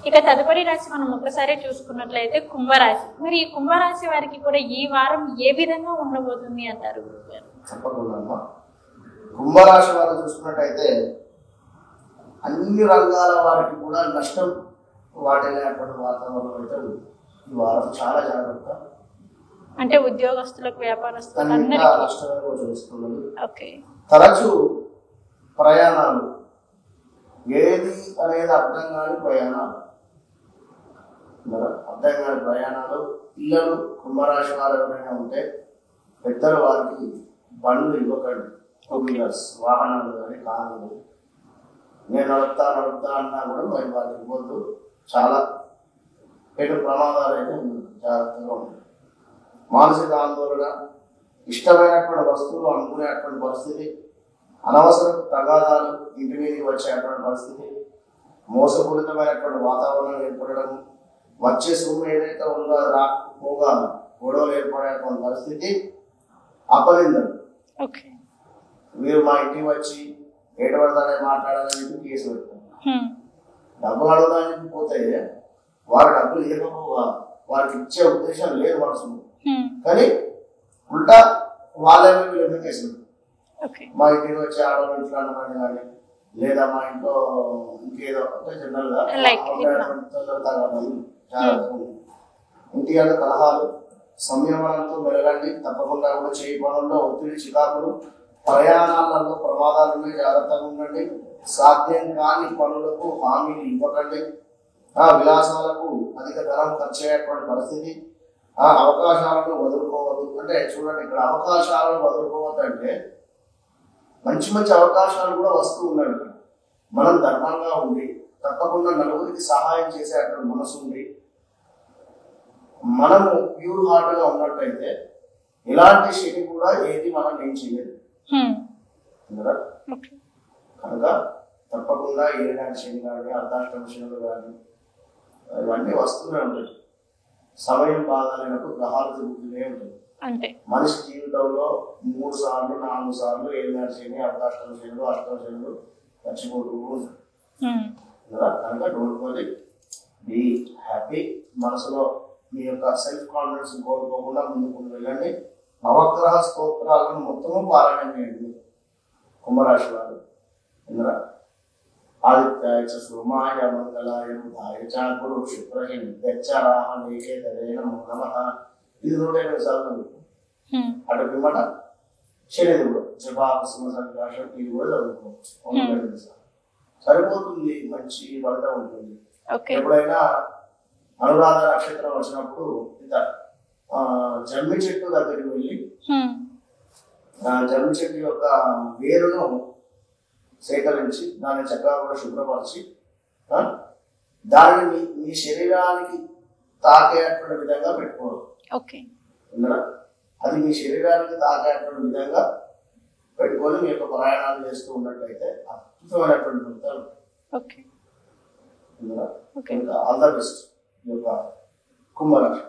ఇక తదుపరి రాశి మనం ఒకసారి చూసుకున్నట్లయితే కుంభరాశి. మరి ఈ కుంభరాశి వారికి కూడా ఈ వారం ఏ విధంగా ఉండబోతుంది అంటారు గురుగారు? తప్పకుండా కుంభరాశి వారు చూసుకున్నట్టయితే అన్ని రంగాల వారికి కూడా నష్టం వాటిల్లేటువంటి వాతావరణం అయితే ఉంది. ఈ వారం చాలా జాగ్రత్త. అంటే ఉద్యోగస్తులకు, వ్యాపారస్తులకు నష్టమే గోచరిస్తున్నది. ఓకే. తరచు ప్రయాణాలు, ఏది అనేది అర్థం కాని ప్రయాణాలు, పిల్లలు కుంభరాశి వారు ఎవరైనా ఉంటే పెద్దలు వారికి బండ్లు ఇవ్వకండి. టూ వీలర్స్ వాహనాలు కానీ కార్లు నేను నడుపుతా అన్నా కూడా మరి వారికి ఇవ్వద్దు. చాలా పేరు ప్రమాదాలు అయితే జాగ్రత్తగా ఉంటాయి. మానసిక ఆందోళన, ఇష్టమైనటువంటి వస్తువులు అనుకునేటువంటి పరిస్థితి, అనవసర తగాదాలు ఇంటి మీదకి వచ్చేటువంటి పరిస్థితి, మోసపూరితమైనటువంటి వాతావరణం ఏర్పడడం, వచ్చే సొమ్ము ఏదైతే ఉందో రాకపోగా గొడవలు ఏర్పడేటువంటి పరిస్థితి, అపనిందలు. మీరు మా ఇంటికి వచ్చి ఏటపడతానే మాట్లాడాలని కేసు పెడతారు. డబ్బులు అడగడానికి పోతే వారు డబ్బులు ఇవ్వకపోగా వారికి ఇచ్చే ఉద్దేశం లేదు మనసులో, కానీ ఉల్టా వాళ్ళే వీళ్ళ కేసు పెడతారు. మా ఇంటికి వచ్చి ఆడవాళ్ళు ఇంట్లో అన్నమాట కానీ, లేదా మా ఇంట్లో ఇంకేదో అంటే జనరల్ గా ఇంటి అన్న కలహాలు, సంయమనంతో మెరగండి. తప్పకుండా కూడా చేయి పనుల్లో ఒత్తిడి, చికాకులు, ప్రయాణాలలో ప్రమాదాలు జాగ్రత్తగా ఉండండి. సాధ్యం కాని పనులకు హామీలు ఇవ్వకండి. విలాసాలకు అధిక ధనం ఖర్చు అయ్యేటువంటి పరిస్థితి, అవకాశాలను వదులుకోవద్దు. అంటే చూడండి, ఇక్కడ అవకాశాలను వదులుకోవద్దు అంటే మంచి మంచి అవకాశాలు కూడా వస్తూ ఉన్నాయి. మనం ధర్మంగా ఉండి తప్పకుండా నలుగురికి సహాయం చేసే అక్కడ మనసు ఉండి మనము ప్యూర్ హార్ట్ గా ఉన్నట్టయితే ఇలాంటి శని కూడా ఏది మనం ఏం చేయలేదు కనుక తప్పకుండా ఏలాంటి శని కానీ, అర్ధాష్టమ శనులు కానీ ఇవన్నీ వస్తూనే ఉంటాయి. సమయం బాగాలేనప్పుడు గ్రహాలు తిరుగుతూనే ఉంటాయి. మనిషి జీవితంలో 3 సార్లు 4 సార్లు ఏలాంటి శని, అర్ధాష్టమ శనులు, అష్టమ శనులు మర్చిపోతూ ఉంటాయి కనుక డోంట్ వరీ, బీ హ్యాపీ. మనసులో మీ యొక్క సెల్ఫ్ కాన్ఫిడెన్స్ కోల్పోకుండా ముందుకు వెళ్ళండి. నవగ్రహ స్తోత్రాలను మొత్తము పారాయణ చేయండి కుంభరాశి వారు. ఆదిత్యాయ చ సోమాయ మంగళాయ బుధాయ చ గురు శుక్రహి నిత్యరాహేతరే నమో నమః. ఇది 108 సార్లు. అటు పిమ్మట శనిదేవుడు జపాకుసుమ సంకాశం ఇది కూడా చదువుకోవచ్చు. 108 సార్లు సరిపోతుంది. మంచి ఫలితం ఉంటుంది. ఎప్పుడైనా అనురాధ నక్షత్రం వచ్చినప్పుడు జమ్మి చెట్టు దగ్గరికి వెళ్ళి జమ్మి చెట్టు యొక్క వేరును సేకరించి దాన్ని చక్కగా కూడా శుభ్రపరిచి దానిని మీ శరీరానికి తాకేటువంటి విధంగా పెట్టుకోవాలి. అది మీ శరీరానికి తాకేటువంటి విధంగా పెట్టుకొని మీ యొక్క ప్రయాణాలు చేస్తూ ఉన్నట్లయితే అద్భుతమైనటువంటి ఫలితాలు. ఆల్ ద బెస్ట్ ఈ యొక్క కుంభరాశి.